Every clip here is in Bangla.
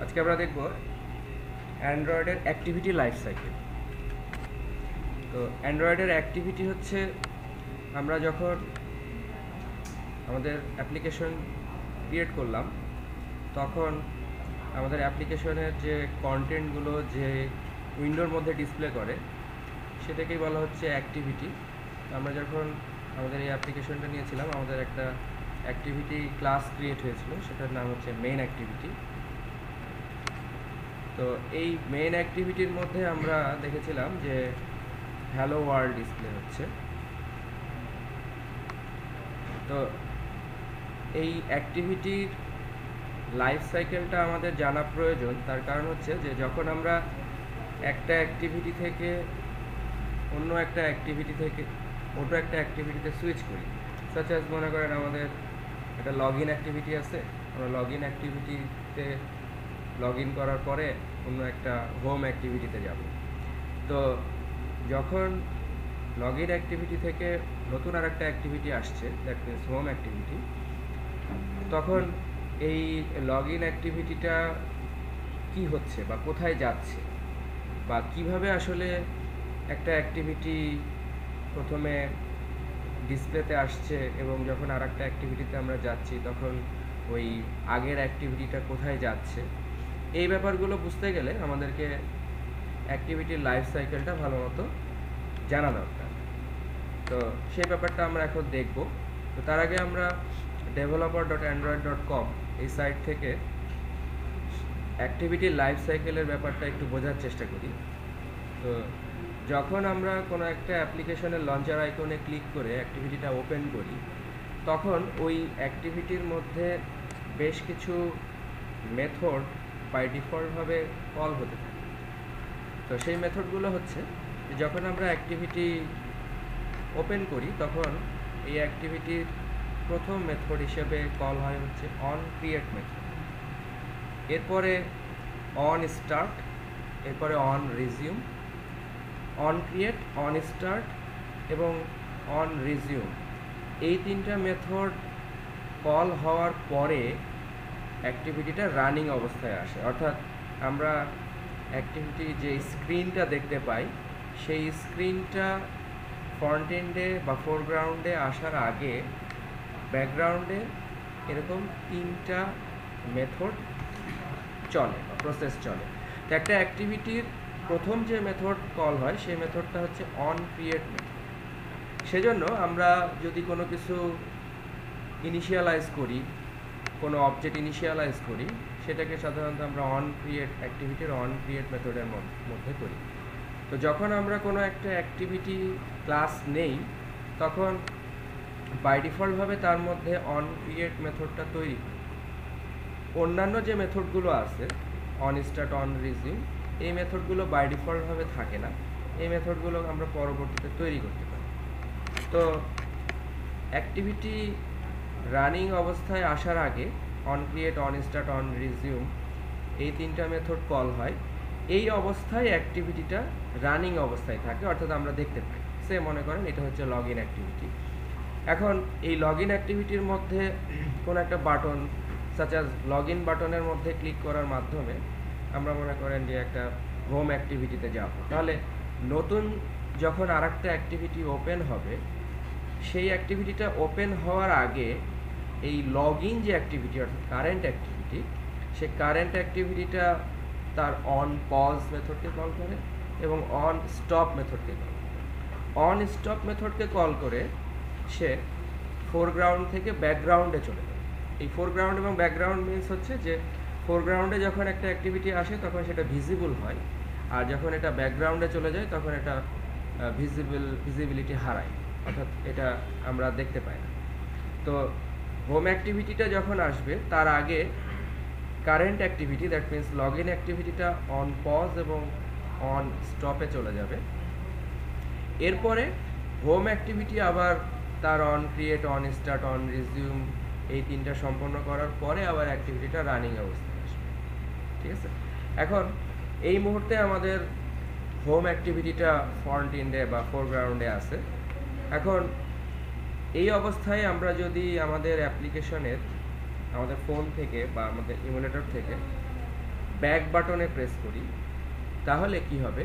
আজকে আমরা দেখব অ্যান্ড্রয়েডের অ্যাক্টিভিটি লাইফ সাইকেল। তো অ্যান্ড্রয়েডের অ্যাক্টিভিটি হচ্ছে আমরা যখন আমাদের অ্যাপ্লিকেশন ক্রিয়েট করলাম তখন আমাদের অ্যাপ্লিকেশনের যে কন্টেন্টগুলো যে উইন্ডোর মধ্যে ডিসপ্লে করে সেটাকেই বলা হচ্ছে অ্যাক্টিভিটি। আমরা যখন আমাদের এই অ্যাপ্লিকেশনটা নিয়েছিলাম আমাদের একটা অ্যাক্টিভিটি ক্লাস ক্রিয়েট হয়েছিল, সেটার নাম হচ্ছে মেইন অ্যাক্টিভিটি। তো এই মেইন অ্যাক্টিভিটির মধ্যে আমরা দেখেছিলাম যে হ্যালো ওয়ার্ল্ড ডিসপ্লে হচ্ছে। তো এই অ্যাক্টিভিটির লাইফ সাইকেলটা আমাদের জানা প্রয়োজন, তার কারণ হচ্ছে যে যখন আমরা একটা অ্যাক্টিভিটি থেকে অন্য একটা অ্যাক্টিভিটিতে সুইচ করি, সাচ অ্যাজ মনে করেন আমাদের একটা লগ ইন অ্যাক্টিভিটি আছে, আমরা লগ ইন অ্যাক্টিভিটিতে লগ ইন করার পরে অন্য একটা হোম অ্যাক্টিভিটিতে যাব। তো যখন লগ ইন অ্যাক্টিভিটি থেকে নতুন আর একটা অ্যাক্টিভিটি আসছে, দ্যাট মিনস হোম অ্যাক্টিভিটি, তখন এই লগ ইন অ্যাক্টিভিটিটা কী হচ্ছে বা কোথায় যাচ্ছে বা কিভাবে আসলে একটা অ্যাক্টিভিটি প্রথমে ডিসপ্লেতে আসছে এবং যখন আর একটা অ্যাক্টিভিটিতে আমরা যাচ্ছি তখন ওই আগের অ্যাক্টিভিটিটা কোথায় যাচ্ছে, এই ব্যাপারগুলো বুঝতে গেলে আমাদেরকে অ্যাক্টিভিটির লাইফ সাইকেলটা ভালো মতো জানা দরকার। তো সেই ব্যাপারটা আমরা এখন দেখব। তো তার আগে আমরা developer.android.com এই সাইট থেকে অ্যাক্টিভিটির লাইফ সাইকেলের ব্যাপারটা একটু বোঝার চেষ্টা করি। তো যখন আমরা কোনো একটা অ্যাপ্লিকেশনের লঞ্চার আইকনে ক্লিক করে অ্যাক্টিভিটিটা ওপেন করি তখন ওই অ্যাক্টিভিটির মধ্যে বেশ কিছু মেথড বাই ডিফল্টভাবে কল হতে থাকে। তো সেই মেথডগুলো হচ্ছে যখন আমরা অ্যাক্টিভিটি ওপেন করি তখন এই অ্যাক্টিভিটির প্রথম মেথড হিসেবে কল হয় হচ্ছে অন ক্রিয়েট মেথড, এরপরে অন স্টার্ট, এরপরে on resume, on create, on start এবং অন রিজিউম। এই তিনটা মেথড কল হওয়ার পরে অ্যাক্টিভিটিটা রানিং অবস্থায় আসে, অর্থাৎ আমরা অ্যাক্টিভিটি যে স্ক্রিনটা দেখতে পাই সেই স্ক্রিনটা ফ্রন্ট এন্ডে বা ফোরগ্রাউন্ডে আসার আগে ব্যাকগ্রাউন্ডে এরকম তিনটা মেথড চলে বা প্রসেস চলে। তো একটা অ্যাক্টিভিটির প্রথম যে মেথড কল হয় সেই মেথডটা হচ্ছে অন ক্রিয়েট মেথড। সেজন্য আমরা যদি কোনো কিছু ইনিশিয়ালাইজ করি, কোনো অবজেক্ট ইনিশিয়ালাইজ করি, সেটাকে সাধারণত আমরা অন ক্রিয়েট অ্যাক্টিভিটির অন ক্রিয়েট মেথডের মধ্যে করি। তো যখন আমরা কোনো একটা অ্যাক্টিভিটি ক্লাস নেই তখন বাই ডিফল্টভাবে তার মধ্যে অন ক্রিয়েট মেথডটা তৈরি হয়। অন্যান্য যে মেথডগুলো আছে অন স্টার্ট, অন রিজিউম, এই মেথডগুলো বাই ডিফল্টভাবে থাকে না, এই মেথডগুলো আমরা পরবর্তীতে তৈরি করতে পারি। তো অ্যাক্টিভিটি রানিং অবস্থায় আসার আগে on create, on start, on resume এই তিনটা মেথড কল হয়। এই অবস্থায় অ্যাক্টিভিটিটা রানিং অবস্থায় থাকে, অর্থাৎ আমরা দেখতে পাই। সে মনে করেন এটা হচ্ছে লগ ইন অ্যাক্টিভিটি। এখন এই লগ ইন অ্যাক্টিভিটির মধ্যে কোনো একটা button such as log in বাটনের মধ্যে ক্লিক করার মাধ্যমে আমরা মনে করেন যে একটা হোম অ্যাক্টিভিটিতে যাব, তাহলে নতুন যখন আর একটা অ্যাক্টিভিটি ওপেন হবে সেই অ্যাক্টিভিটিটা ওপেন হওয়ার আগে এই লগ ইন যে অ্যাক্টিভিটি অর্থাৎ কারেন্ট অ্যাক্টিভিটি, সে কারেন্ট অ্যাক্টিভিটিটা তার অন পজ মেথডকে কল করে এবং অন স্টপ মেথডকে কল করে। অন স্টপ মেথডকে কল করে সে ফোরগ্রাউন্ড থেকে ব্যাকগ্রাউন্ডে চলে যায়। এই ফোরগ্রাউন্ড এবং ব্যাকগ্রাউন্ড মিনস হচ্ছে যে ফোরগ্রাউন্ডে যখন একটা অ্যাক্টিভিটি আসে তখন সেটা ভিজিবল হয়, আর যখন এটা ব্যাকগ্রাউন্ডে চলে যায় তখন এটা ভিজিবিলিটি হারায়, অর্থাৎ এটা আমরা দেখতে পাই না। তো হোম অ্যাক্টিভিটিটা যখন আসবে তার আগে current activity, that means log in অ্যাক্টিভিটিটা অন পজ এবং অন স্টপে চলে যাবে। এরপরে হোম অ্যাক্টিভিটি আবার তার on create, on start, on resume এই তিনটা সম্পন্ন করার পরে আবার অ্যাক্টিভিটিটা রানিং অবস্থায় আসবে। ঠিক আছে, এখন এই মুহূর্তে আমাদের হোম অ্যাক্টিভিটিটা ফ্রন্ট এন্ডে বা ফোরগ্রাউন্ডে আছে। এখন এই অবস্থায় আমরা যদি আমাদের অ্যাপ্লিকেশনের আমাদের ফোন থেকে বা আমাদের ইমুলেটর থেকে ব্যাক বাটনে প্রেস করি তাহলে কি হবে,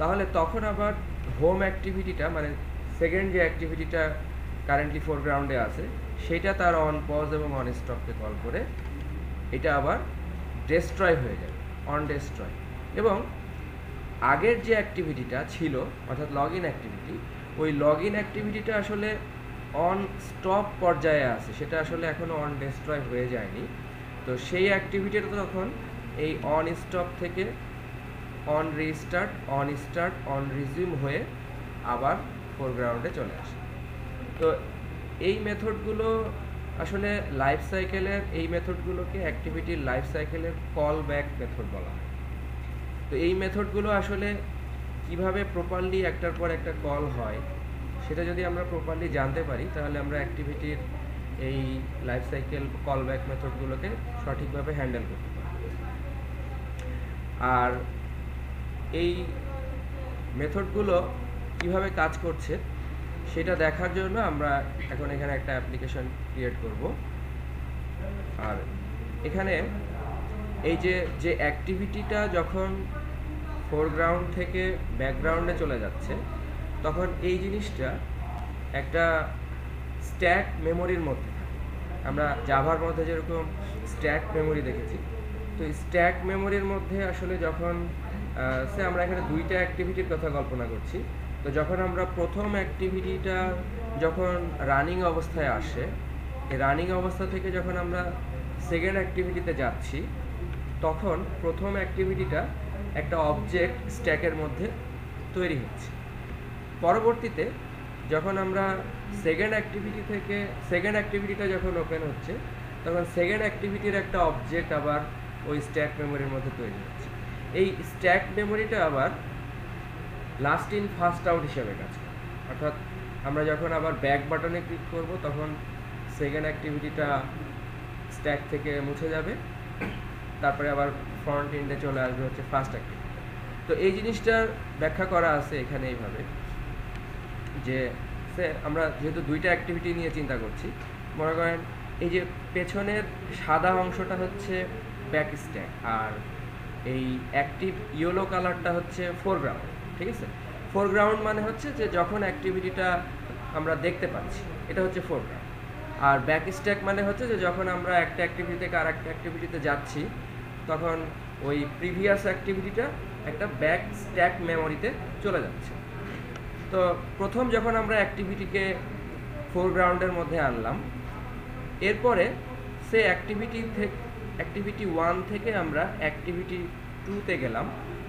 তাহলে তখন আবার হোম অ্যাক্টিভিটিটা মানে সেকেন্ড যে অ্যাক্টিভিটিটা কারেন্টলি ফোরগ্রাউন্ডে আছে সেটা তার অন পজ এবং অন স্টপকে কল করে এটা আবার ডেস্ট্রয় হয়ে যাবে, অন ডেস্ট্রয়। এবং আগের যে অ্যাক্টিভিটিটা ছিল অর্থাৎ লগ ইন অ্যাক্টিভিটি, ওই লগ ইন অ্যাক্টিভিটিটা আসলে অন স্টপ পর্যায়ে আছে, সেটা আসলে এখনও অন ডেস্ট্রয় হয়ে যায়নি। তো সেই অ্যাক্টিভিটিটা তখন এই অন স্টপ থেকে on restart, on start, on resume হয়ে আবার ফোরগ্রাউন্ডে চলে আসে। তো এই মেথডগুলো আসলে লাইফ সাইকেলের, এই মেথডগুলোকে অ্যাক্টিভিটির লাইফ সাইকেলের কল ব্যাক মেথড বলা হয়। তো এই মেথডগুলো আসলে কিভাবে প্রপারলি একটার পর একটা কল হয় সেটা যদি আমরা প্রপারলি জানতে পারি তাহলে আমরা অ্যাক্টিভিটির এই লাইফ সাইকেল কল ব্যাক মেথডগুলোকে সঠিকভাবে হ্যান্ডেল করতে পারি। আর এই মেথডগুলো কিভাবে কাজ করছে সেটা দেখার জন্য আমরা এখন এখানে একটা অ্যাপ্লিকেশন ক্রিয়েট করব। আর এখানে এই যে অ্যাক্টিভিটিটা যখন ফোরগ্রাউন্ড থেকে ব্যাকগ্রাউন্ডে চলে যাচ্ছে তখন এই জিনিসটা একটা স্ট্যাক মেমোরির মধ্যে থাকে। আমরা জাভার মধ্যে যেরকম স্ট্যাক মেমোরি দেখেছি, তো স্ট্যাক মেমোরির মধ্যে আসলে যখন আমরা এখানে দুইটা অ্যাক্টিভিটির কথা কল্পনা করছি। তো যখন আমরা প্রথম অ্যাক্টিভিটিটা যখন রানিং অবস্থায় আসে, এই রানিং অবস্থা থেকে যখন আমরা সেকেন্ড অ্যাক্টিভিটিতে যাচ্ছি তখন প্রথম অ্যাক্টিভিটিটা একটা অবজেক্ট স্ট্যাকের মধ্যে তৈরি হচ্ছে। পরবর্তীতে যখন আমরা সেকেন্ড অ্যাক্টিভিটিটা যখন ওপেন হচ্ছে তখন সেকেন্ড অ্যাক্টিভিটির একটা অবজেক্ট আবার ওই স্ট্যাক মেমোরির মধ্যে তৈরি হচ্ছে। এই স্ট্যাক মেমোরিটা আবার লাস্ট ইন ফার্স্ট আউট হিসেবে কাজ করে, অর্থাৎ আমরা যখন আবার ব্যাক বাটনে ক্লিক করব তখন সেকেন্ড অ্যাক্টিভিটিটা স্ট্যাক থেকে মুছে যাবে, তারপরে আবার ফ্রন্ট এন্ডে চলে আসবে হচ্ছে ফার্স্ট অ্যাক্টিভিটি। তো এই জিনিসটার ব্যাখ্যা করা আছে এখানে এইভাবে যে আমরা যেহেতু দুইটা অ্যাক্টিভিটি নিয়ে চিন্তা করছি, মনে করেন এই যে পেছনের সাদা অংশটা হচ্ছে ব্যাক স্ট্যাক আর এই অ্যাক্টিভ ইয়েলো কালারটা হচ্ছে ফোরগ্রাউন্ড। ঠিক আছে, ফোরগ্রাউন্ড মানে হচ্ছে যে যখন অ্যাক্টিভিটিটা আমরা দেখতে পাচ্ছি এটা হচ্ছে ফোরগ্রাউন্ড, আর ব্যাক স্ট্যাক মানে হচ্ছে যে যখন আমরা একটা অ্যাক্টিভিটি থেকে আর একটা অ্যাক্টিভিটিতে যাচ্ছি তখন ওই প্রিভিয়াস অ্যাক্টিভিটিটা একটা ব্যাক স্ট্যাক মেমোরিতে চলে যাচ্ছে। তো প্রথম যখন আমরা অ্যাক্টিভিটিকে ফোরগ্রাউন্ডের মধ্যে আনলাম, এরপরে সে অ্যাক্টিভিটি 1 থেকে আমরা অ্যাক্টিভিটি 2-তে গেলাম,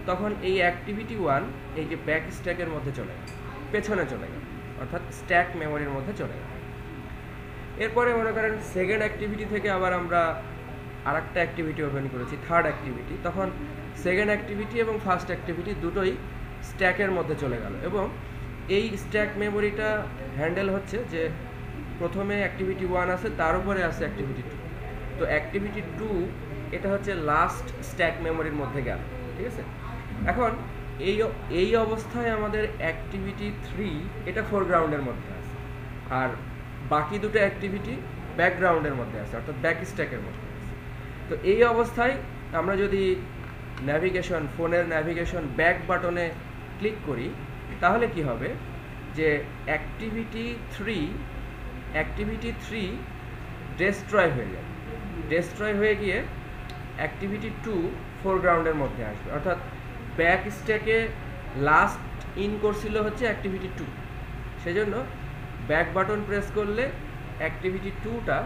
তখন এই অ্যাক্টিভিটি 1 এই যে ব্যাক স্ট্যাকের মধ্যে চলে গেল, পেছনে চলে গেল, অর্থাৎ স্ট্যাক মেমোরির মধ্যে চলে গেল। এরপরে মনে করেন সেকেন্ড অ্যাক্টিভিটি থেকে আবার আমরা আরেকটা অ্যাক্টিভিটি ওপেন করেছি, থার্ড অ্যাক্টিভিটি, তখন সেকেন্ড অ্যাক্টিভিটি এবং ফার্স্ট অ্যাক্টিভিটি দুটোই স্ট্যাকের মধ্যে চলে গেল। এবং এই স্ট্যাক মেমোরিটা হ্যান্ডেল হচ্ছে যে প্রথমে অ্যাক্টিভিটি 1 আছে, তার উপরে আছে অ্যাক্টিভিটি 2। তো অ্যাক্টিভিটি 2 এটা হচ্ছে লাস্ট স্ট্যাক মেমোরির মধ্যে গেল। ঠিক আছে, এখন এই অবস্থায় আমাদের অ্যাক্টিভিটি 3 এটা ফোরগ্রাউন্ডের মধ্যে আছে, আর বাকি দুটো অ্যাক্টিভিটি ব্যাকগ্রাউন্ডের মধ্যে আছে, অর্থাৎ ব্যাক স্ট্যাকের মধ্যে আছে। তো এই অবস্থায় আমরা যদি ফোনের ন্যাভিগেশন ব্যাক বাটনে ক্লিক করি তাহলে কি হবে যে অ্যাক্টিভিটি 3 ডেস্ট্রয় হয়ে যাবে, ডেস্ট্রয় হয়ে গিয়ে অ্যাক্টিভিটি 2 ফোরগ্রাউন্ডের মধ্যে আসবে, অর্থাৎ ব্যাক স্ট্যাকে লাস্ট ইন করছিল হচ্ছে অ্যাক্টিভিটি 2, সেজন্য ব্যাক বাটন প্রেস করলে অ্যাক্টিভিটি 2টা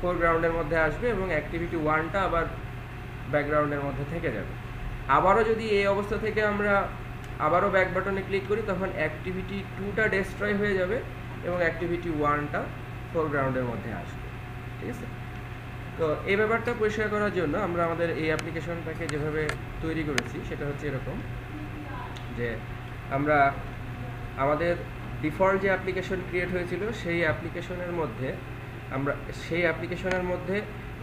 ফোরগ্রাউন্ডের মধ্যে আসবে এবং অ্যাক্টিভিটি 1টা আবার ব্যাকগ্রাউন্ডের মধ্যে থেকে যাবে। আবারও যদি এই অবস্থা থেকে আমরা আবারও ব্যাক বাটনে ক্লিক করি তখন অ্যাক্টিভিটি 2টা ডেস্ট্রয় হয়ে যাবে এবং অ্যাক্টিভিটি 1টা ফোরগ্রাউন্ডের মধ্যে আসবে। ঠিক আছে, তো এই ব্যাপারটা পরিষ্কার করার জন্য আমরা আমাদের এই অ্যাপ্লিকেশনটাকে যেভাবে তৈরি করেছি সেটা হচ্ছে এরকম যে আমরা আমাদের ডিফল্ট যে অ্যাপ্লিকেশন ক্রিয়েট হয়েছিল সেই অ্যাপ্লিকেশনের মধ্যে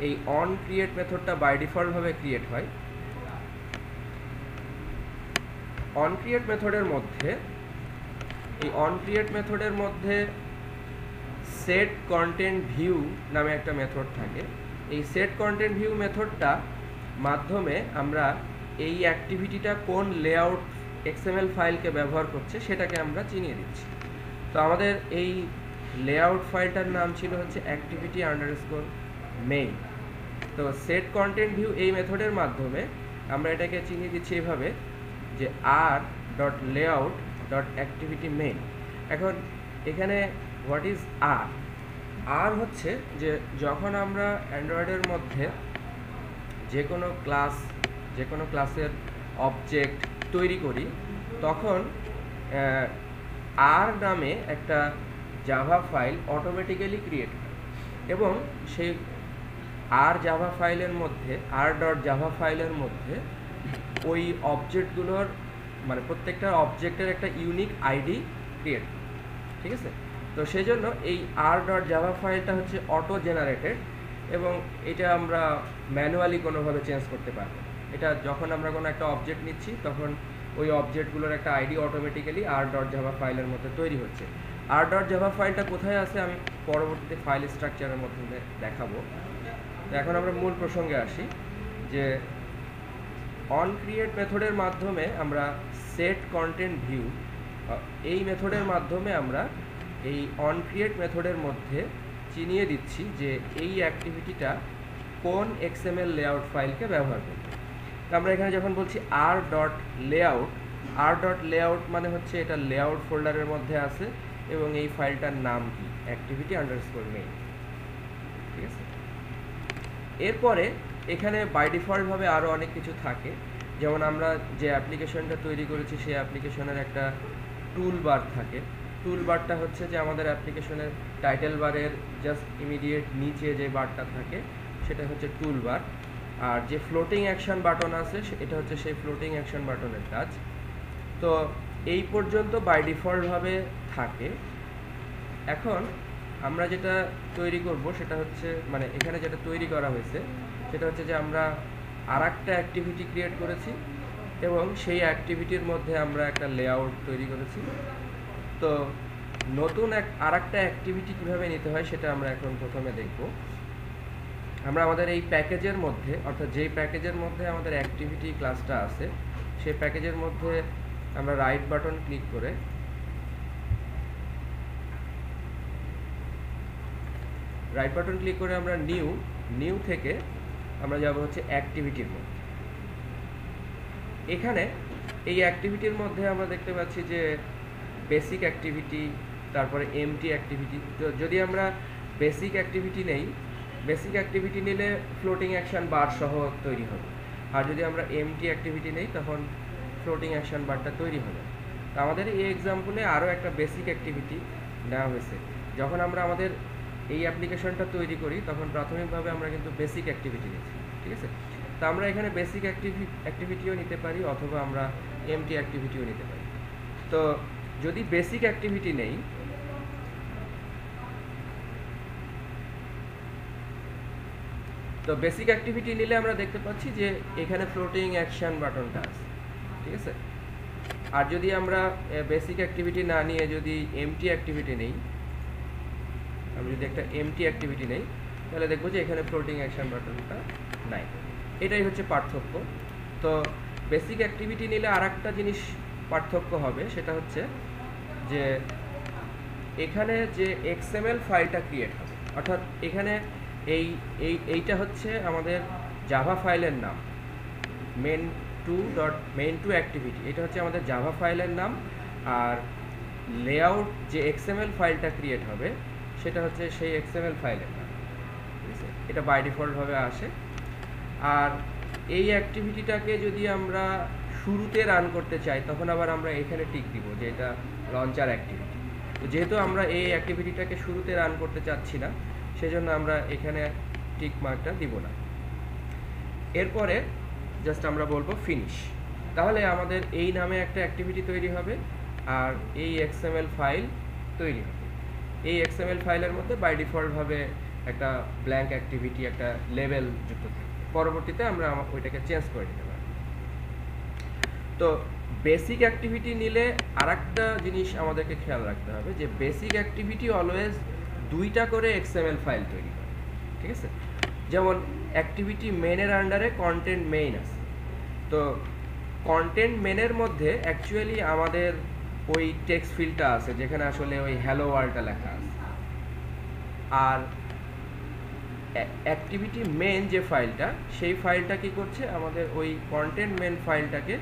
এই অন ক্রিয়েট মেথডটা বাই ডিফল্টভাবে ক্রিয়েট হয়। অন ক্রিয়েট মেথডের মধ্যে সেট কন্টেন্ট ভিউ নামে একটা মেথড থাকে। এই সেট কন্টেন্ট ভিউ মেথডটা মাধ্যমে আমরা এই অ্যাক্টিভিটিটা কোন লেআউট এক্সএমএল ফাইলকে ব্যবহার করছে সেটাকে আমরা চিনিয়ে দিচ্ছি। তো আমাদের এই লেআউট ফাইলটার নাম ছিল হচ্ছে অ্যাক্টিভিটি আন্ডারস্কোর মেইন। তো সেট কন্টেন্ট ভিউ এই মেথডের মাধ্যমে আমরা এটাকে চিনিয়ে দিচ্ছি এভাবে যে R dot layout dot activity main. এখন এখানে হোয়াট ইজ আর? আর হচ্ছে যে যখন আমরা অ্যান্ড্রয়েডের মধ্যে যে কোনো ক্লাসের অবজেক্ট তৈরি করি তখন আর নামে একটা জাভা ফাইল অটোমেটিক্যালি ক্রিয়েট হয় এবং সেই আর জাভা ফাইলের মধ্যে আর ডট জাভা ফাইলের মধ্যে ওই অবজেক্টগুলোর মানে প্রত্যেকটা অবজেক্টের একটা ইউনিক আইডি ক্রিয়েট হয়, ঠিক আছে? তো সেই জন্য এই আর ডট জাভা ফাইলটা হচ্ছে অটো জেনারেটেড এবং এটা আমরা ম্যানুয়ালি কোনোভাবে চেঞ্জ করতে পারবো। এটা যখন আমরা কোনো একটা অবজেক্ট নিচ্ছি তখন ওই অবজেক্টগুলোর একটা ID automatically R dot Java ফাইলের মধ্যে তৈরি হচ্ছে। আর ডট জাভা ফাইলটা কোথায় আছে আমি পরবর্তীতে ফাইল স্ট্রাকচারের মধ্যে দেখাবো। তো এখন আমরা মূল প্রসঙ্গে আসি যে অন ক্রিয়েট মেথডের মাধ্যমে আমরা সেট কন্টেন্ট ভিউ এই মেথডের মাধ্যমে আমরা এই অন ক্রিয়েট মেথডের মধ্যে চিনিয়ে দিচ্ছি যে এই অ্যাক্টিভিটিটা কোন এক্সএমএল লেআউট ফাইলকে ব্যবহার করবে। তো আমরা এখানে যখন বলছি আর ডট লেআউট মানে হচ্ছে এটা লেআউট ফোল্ডারের মধ্যে আছে এবং এই ফাইলটার নাম কি অ্যাক্টিভিটি আন্ডারস্কোর মেইন, ঠিক আছে? এরপরে এখানে বাই ডিফল্টভাবে আরও অনেক কিছু থাকে, যেমন আমরা যে অ্যাপ্লিকেশনটা তৈরি করেছি সেই অ্যাপ্লিকেশনের একটা টুল বার থাকে। টুল বারটা হচ্ছে যে আমাদের অ্যাপ্লিকেশনের টাইটেল বারের জাস্ট ইমিডিয়েট নিচে যে বারটা থাকে সেটা হচ্ছে টুল বার, আর যে ফ্লোটিং অ্যাকশন বাটন আছে এটা হচ্ছে সেই ফ্লোটিং অ্যাকশন বাটনের কাজ। তো এই পর্যন্ত বাই ডিফল্টভাবে থাকে। এখন আমরা যেটা তৈরি করব সেটা হচ্ছে মানে এখানে যেটা তৈরি করা হয়েছে সেটা হচ্ছে যে আমরা আরেকটা অ্যাক্টিভিটি ক্রিয়েট করেছি এবং সেই অ্যাক্টিভিটির মধ্যে আমরা একটা লেআউট তৈরি করেছি। তো নতুন আরেকটা অ্যাক্টিভিটি কীভাবে নিতে হয় সেটা আমরা এখন প্রথমে দেখব। আমরা আমাদের এই প্যাকেজের মধ্যে অর্থাৎ যেই প্যাকেজের মধ্যে আমাদের অ্যাক্টিভিটি ক্লাসটা আছে সেই প্যাকেজের মধ্যে আমরা রাইট বাটন ক্লিক করে আমরা নিউ থেকে আমরা যাব হচ্ছে অ্যাক্টিভিটির মধ্যে। এখানে এই অ্যাক্টিভিটির মধ্যে আমরা দেখতে পাচ্ছি যে বেসিক অ্যাক্টিভিটি, তারপরে এমটি অ্যাক্টিভিটি। তো যদি আমরা বেসিক অ্যাক্টিভিটি নিলে ফ্লোটিং অ্যাকশন বার সহ তৈরি হবে, আর যদি আমরা এমটি অ্যাক্টিভিটি নেই তখন ফ্লোটিং অ্যাকশন বারটা তৈরি হবে। তো আমাদের এই এক্সাম্পলে আরও একটা বেসিক অ্যাক্টিভিটি নেওয়া হয়েছে। যখন আমরা আমাদের এই অ্যাপ্লিকেশনটা তৈরি করি তখন প্রাথমিকভাবে আমরা কিন্তু বেসিক অ্যাক্টিভিটি নিচ্ছি, ঠিক আছে? তো আমরা এখানে বেসিক অ্যাক্টিভিটিও নিতে পারি অথবা আমরা এমটি অ্যাক্টিভিটিও নিতে পারি। তো যদি বেসিক অ্যাক্টিভিটি নেই নিলে আমরা দেখতে পাচ্ছি যে এখানে ফ্লোটিং অ্যাকশন বাটনটা আছে, ঠিক আছে? আর যদি আমরা বেসিক অ্যাক্টিভিটি না নিয়ে যদি এমটি অ্যাক্টিভিটি নেই, আমি যদি একটা এমটি অ্যাক্টিভিটি নেই তাহলে দেখবো যে এখানে ফ্লোটিং অ্যাকশন বাটনটা নাই। এটাই হচ্ছে পার্থক্য। তো বেসিক অ্যাক্টিভিটি নিলে আরেকটা জিনিস পার্থক্য হবে, সেটা হচ্ছে যে এখানে যে এক্সএমএল ফাইলটা ক্রিয়েট হবে, অর্থাৎ এখানে এইটা হচ্ছে আমাদের জাভা ফাইলের নাম main2 অ্যাক্টিভিটি, এটা হচ্ছে আমাদের জাভা ফাইলের নাম। আর লেআউট যে এক্সএমএল ফাইলটা ক্রিয়েট হবে সেটা হচ্ছে সেই এক্সএমএল ফাইলের নাম, ঠিক আছে? এটা বাই ডিফল্টভাবে আসে। আর এই অ্যাক্টিভিটিটাকে যদি আমরা শুরুতে রান করতে চাই তখন আবার আমরা এখানে টিক দিব যে এটা লঞ্চার অ্যাক্টিভিটি। তো যেহেতু আমরা এই অ্যাক্টিভিটিটাকে শুরুতে রান করতে চাচ্ছি না সেজন্য আমরা এখানে টিক মার্কটা দিব না। এরপরে জাস্ট আমরা বলবো ফিনিশ। তাহলে আমাদের এই নামে একটা অ্যাক্টিভিটি তৈরি হবে আর এই এক্সএমএল ফাইল তৈরি হবে। এই এক্সএমএল ফাইলের মধ্যে বাই ডিফল্টভাবে একটা ব্ল্যাঙ্ক অ্যাক্টিভিটি, একটা লেভেল যুক্ত থাকে। পরবর্তীতে আমরা ওইটাকে চেঞ্জ করে নিতে পারি। তো বেসিক অ্যাক্টিভিটি নিলে আরেকটা জিনিস আমাদেরকে খেয়াল রাখতে হবে যে বেসিক অ্যাক্টিভিটি অলওয়েজ দুইটা করে এক্সএমএল ফাইল তৈরি করে, ঠিক আছে? যেমন অ্যাক্টিভিটি মেনের আন্ডারে কন্টেন্ট মেইন আছে। তো কন্টেন্ট মেনের মধ্যে অ্যাকচুয়ালি আমাদের ওই টেক্সট ফিল্ডটা আছে যেখানে আসলে ওই হ্যালো ওয়ার্ল্ডটা লেখা আছে। আর অ্যাক্টিভিটি মেন যে ফাইলটা, সেই ফাইলটা কি করছে, আমাদের ওই কন্টেন্ট মেন ফাইলটাকে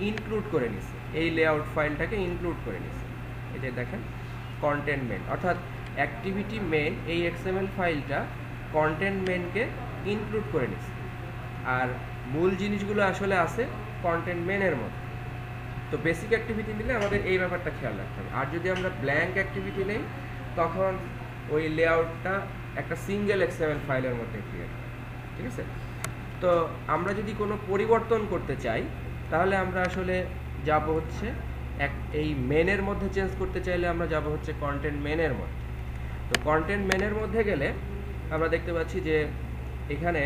ইনক্লুড করে নিছে, এই লেআউট ফাইলটাকে ইনক্লুড করে নিছে। এটা দেখেন কন্টেন্ট মেন, অর্থাৎ অ্যাক্টিভিটি মেন এই এক্সএমএল ফাইলটা কন্টেন্ট মেনকে ইনক্লুড করে নিছে। আর মূল জিনিসগুলো আসলে আছে কন্টেন্ট মেনের মধ্যে। তো বেসিক অ্যাক্টিভিটি নিলে আমাদের এই ব্যাপারটা খেয়াল রাখতে হবে। আর যদি আমরা ব্ল্যাঙ্ক অ্যাক্টিভিটি নেই, তখন ওই লেআউটটা একটা সিঙ্গেল এক্সএমএল ফাইলের মধ্যে ক্রিয়েট হয়। ঠিক আছে? তো আমরা যদি কোনো পরিবর্তন করতে চাই, তাহলে আমরা আসলে যাব হচ্ছে এই মেনের মধ্যে চেঞ্জ করতে চাইলে আমরা যাব হচ্ছে কন্টেন্ট মেনের মধ্যে। তো কন্টেন্ট মেনের মধ্যে গেলে আমরা দেখতে পাচ্ছি যে এখানে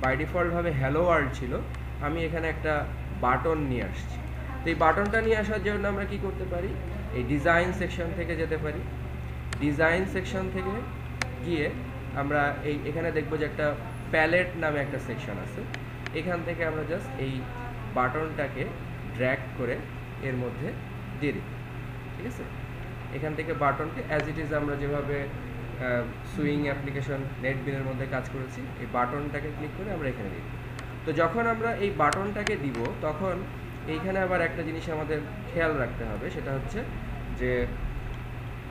বাই ডিফল্টভাবে হ্যালো ওয়ার্ল্ড ছিল, আমি এখানে একটা বাটন নিয়ে আসছি। তো এই বাটনটা নিয়ে আসার জন্য আমরা কি করতে পারি, এই ডিজাইন সেকশন থেকে যেতে পারি। ডিজাইন সেকশন থেকে গিয়ে আমরা এখানে দেখবো যে একটা প্যালেট নামে একটা সেকশন আছে। এখান থেকে আমরা জাস্ট এই বাটনটাকে ড্র্যাগ করে এর মধ্যে দিয়ে দিই। ঠিক আছে? এখান থেকে বাটনকে অ্যাজ ইট ইজ আমরা যেভাবে সুইং অ্যাপ্লিকেশন নেটবিনের মধ্যে কাজ করেছি, এই বাটনটাকে ক্লিক করে আমরা এখানে দিই। তো যখন আমরা এই বাটনটাকে দিব, তখন এইখানে আবার একটা জিনিস আমাদের খেয়াল রাখতে হবে, সেটা হচ্ছে যে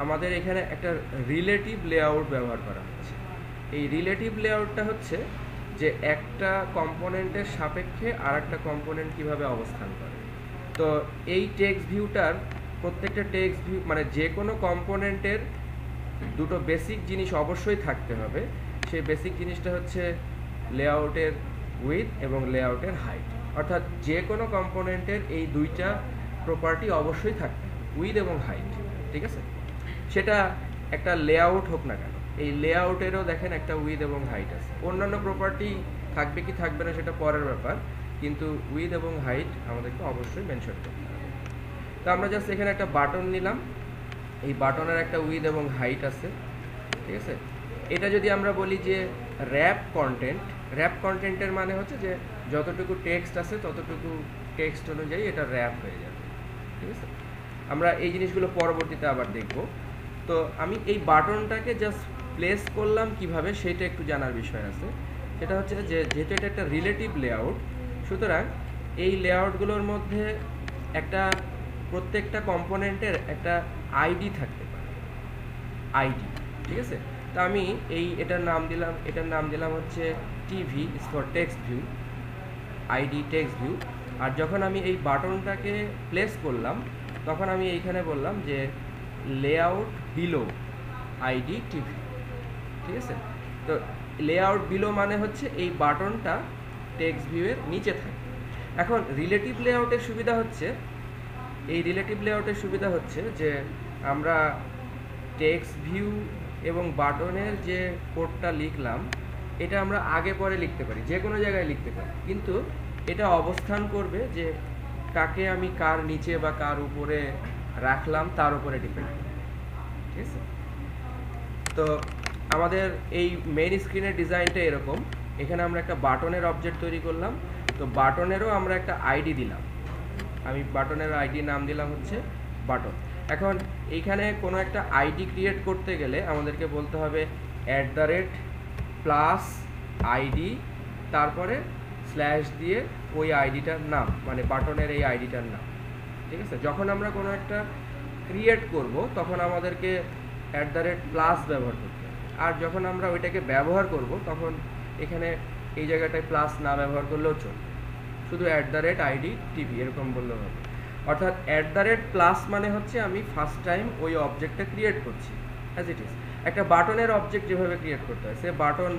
আমাদের এখানে একটা রিলেটিভ লেআউট ব্যবহার করা হচ্ছে। এই রিলেটিভ লেআউটটা হচ্ছে যে একটা কম্পোনেন্টের সাপেক্ষে আর একটা কম্পোনেন্ট কীভাবে অবস্থান করে। তো এই টেক্সট ভিউটার প্রত্যেকটা টেক্সট ভিউ মানে যে কোনো কম্পোনেন্টের দুটো বেসিক জিনিস অবশ্যই থাকতে হবে। সেই বেসিক জিনিসটা হচ্ছে লেআউটের উইথ এবং লেআউটের হাইট। অর্থাৎ যে কোনো কম্পোনেন্টের এই দুইটা প্রপার্টি অবশ্যই থাকতে হবে, উইথ এবং হাইট। ঠিক আছে? সেটা একটা লেআউট হোক না কেন, এই লেআউটেরও দেখেন একটা উইথ এবং হাইট আছে। অন্যান্য প্রপার্টি থাকবে কি থাকবে না সেটা পরের ব্যাপার, কিন্তু উইথ এবং হাইট আমাদেরকে অবশ্যই মেনশন করতে হবে। তো আমরা জাস্ট এখানে একটা বাটন নিলাম, এই বাটনের একটা উইথ এবং হাইট আছে। ঠিক আছে? এটা যদি আমরা বলি যে র্যাপ কন্টেন্ট, র্যাপ কন্টেন্টের মানে হচ্ছে যে যতটুকু টেক্সট আছে ততটুকু টেক্সট অনুযায়ী এটা র্যাপ হয়ে যাবে। ঠিক আছে? আমরা এই জিনিসগুলো পরবর্তীতে আবার দেখব। তো আমি এই বাটনটাকে জাস্ট প্লেস করলাম কিভাবে, সেটা একটু জানার বিষয় আছে। সেটা হচ্ছে যে যেহেতু এটা একটা রিলেটিভ লেআউট, সুতরাং এই লেআউটগুলোর মধ্যে একটা প্রত্যেকটা কম্পোনেন্টের একটা আইডি থাকতে পারে, আইডি। ঠিক আছে? তো আমি এটার নাম দিলাম হচ্ছে TV is for text view, ID text view. আর যখন আমি এই বাটনটাকে প্লেস করলাম, তখন আমি এইখানে বললাম যে লেআউট বিলো আইডি টিভি। ঠিক আছে? তো লেআউট বিলো মানে হচ্ছে এই বাটনটা টেক্সট ভিউয়ের নিচে থাকে। এখন রিলেটিভ লেআউটের সুবিধা হচ্ছে যে আমরা টেক্সট ভিউ এবং বাটনের যে কোডটা লিখলাম, এটা আমরা আগে পরে লিখতে পারি, যে কোনো জায়গায় লিখতে পারি, কিন্তু এটা অবস্থান করবে যে কাকে আমি কার নিচে বা কার উপরে রাখলাম তার উপরে ডিপেন্ড করবে। ঠিক আছে? তো আমাদের এই মেইন স্ক্রিনের ডিজাইনটা এরকম। এখানে আমরা একটা বাটনের অবজেক্ট তৈরি করলাম। তো বাটনেরও আমরা একটা আইডি দিলাম, আমি বাটনের আইডি নাম দিলাম হচ্ছে বাটন। এখন এইখানে কোনো একটা আইডি ক্রিয়েট করতে গেলে আমাদেরকে বলতে হবে @+আইডি, তারপরে স্ল্যাশ দিয়ে ওই আইডিটার নাম, মানে বাটনের এই আইডিটার নাম। ঠিক আছে? যখন আমরা কোনো একটা ক্রিয়েট করব, তখন আমাদেরকে ++ ব্যবহার করতে হবে। আর যখন আমরা ওইটাকে ব্যবহার করব, তখন এখানে এই জায়গাটায় প্লাস না ব্যবহার করলেও চলবে, শুধু @ID টিভি এরকম বললেও হবে। অর্থাৎ ++ মানে হচ্ছে আমি ফার্স্ট টাইম ওই অবজেক্টটা ক্রিয়েট করছি অ্যাজ ইট ইজ। একটা বাটনের অবজেক্ট যেভাবে ক্রিয়েট করতে হয়, সে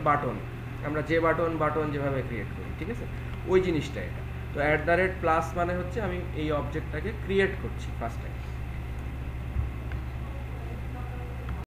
বাটন আমরা যে বাটন যেভাবে ক্রিয়েট করি, ঠিক আছে, ওই জিনিসটা এটা। তো @+ মানে হচ্ছে আমি এই অবজেক্টটাকে ক্রিয়েট করছি ফার্স্ট টাইম।